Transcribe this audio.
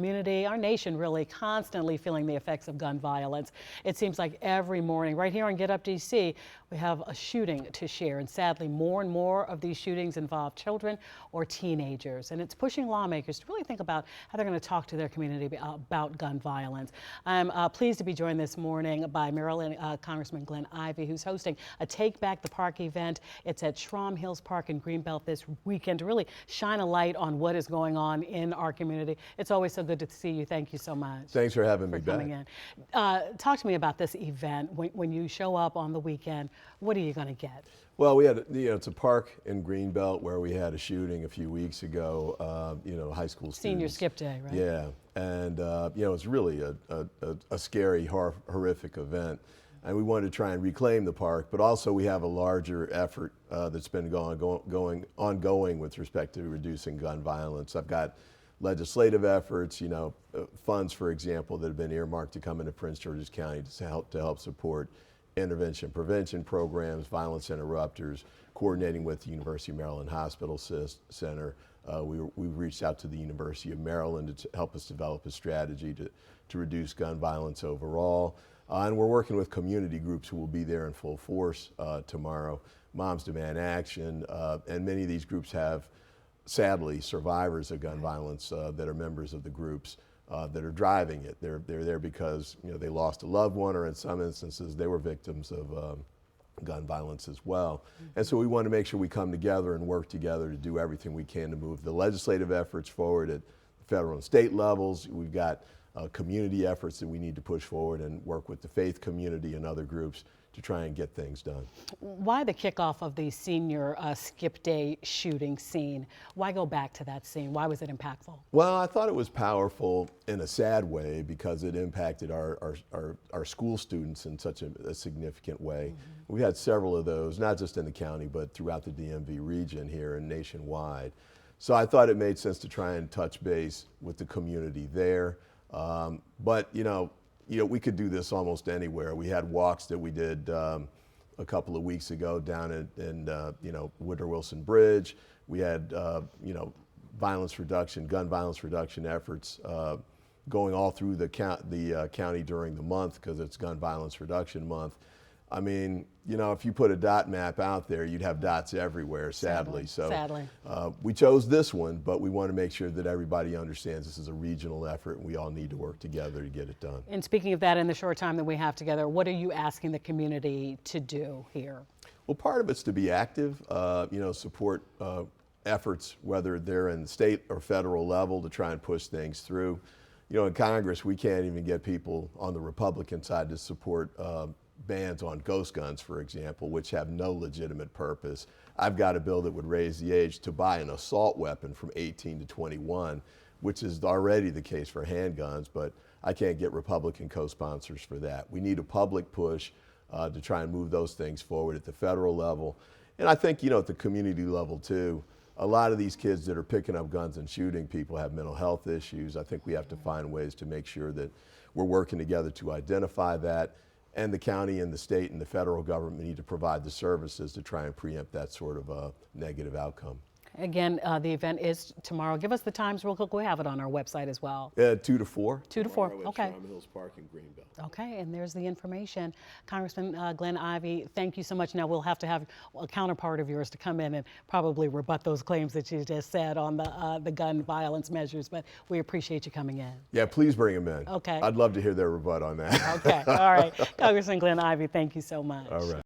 Community, our nation really constantly feeling the effects of gun violence. It seems like every morning right here on Get Up DC, we have a shooting to share, and sadly more and more of these shootings involve children or teenagers, and it's pushing lawmakers to really think about how they're going to talk to their community about gun violence. I'm pleased to be joined this morning by Maryland Congressman Glenn Ivey, who's hosting a Take Back the Park event. It's at Schramm Hills Park in Greenbelt this weekend to really shine a light on what is going on in our community. It's always so good to see you. Thank you so much. Thanks for having me coming back. in. Talk to me about this event. When you show up on the weekend, what are you going to get? Well, we had, it's a park in Greenbelt where we had a shooting a few weeks ago. High school students. Senior skip day, right? Yeah, and it's really a scary, horrific event. And we wanted to try and reclaim the park, but also we have a larger effort that's been ongoing with respect to reducing gun violence. I've got legislative efforts, funds, for example, that have been earmarked to come into Prince George's County to help support intervention prevention programs, violence interrupters, coordinating with the University of Maryland Hospital Center. We've reached out to the University of Maryland to help us develop a strategy to reduce gun violence overall. And we're working with community groups who will be there in full force tomorrow. Moms Demand Action, and many of these groups have, sadly, survivors of gun violence that are members of the groups that are driving it. They're there because they lost a loved one, or in some instances they were victims of gun violence as well. And so we want to make sure we come together and work together to do everything we can to move the legislative efforts forward at the federal and state levels. We've got community efforts that we need to push forward and work with the faith community and other groups to try and get things done. Why the kickoff of the senior skip day shooting scene? Why go back to that scene? Why was it impactful? Well, I thought it was powerful in a sad way because it impacted our school students in such a significant way. Mm-hmm. We had several of those, not just in the county, but throughout the DMV region here and nationwide. So I thought it made sense to try and touch base with the community there. But we could do this almost anywhere. We had walks that we did a couple of weeks ago down in Woodrow Wilson Bridge. We had gun violence reduction efforts going all through the county during the month because it's Gun Violence Reduction Month. I mean, if you put a dot map out there, you'd have dots everywhere, sadly. Sadly. We chose this one, but we want to make sure that everybody understands this is a regional effort and we all need to work together to get it done. And speaking of that, in the short time that we have together, what are you asking the community to do here? Well, part of it's to be active, support efforts, whether they're in the state or federal level, to try and push things through. In Congress, we can't even get people on the Republican side to support bans on ghost guns, for example, which have no legitimate purpose. I've got a bill that would raise the age to buy an assault weapon from 18 to 21, which is already the case for handguns, but I can't get Republican co-sponsors for that. We need a public push to try and move those things forward at the federal level. And I think, at the community level too, a lot of these kids that are picking up guns and shooting people have mental health issues. I think we have to find ways to make sure that we're working together to identify that. And the county and the state and the federal government need to provide the services to try and preempt that sort of a negative outcome. Again, the event is tomorrow. Give us the times real quick. We have it on our website as well. 2 to 4. 2 to 4, okay. Schramm Hills Park in Greenbelt. Okay, and there's the information. Congressman Glenn Ivey, thank you so much. Now we'll have to have a counterpart of yours to come in and probably rebut those claims that you just said on the gun violence measures, but we appreciate you coming in. Yeah, please bring them in. Okay. I'd love to hear their rebut on that. Okay, all right. Congressman Glenn Ivey, thank you so much. All right.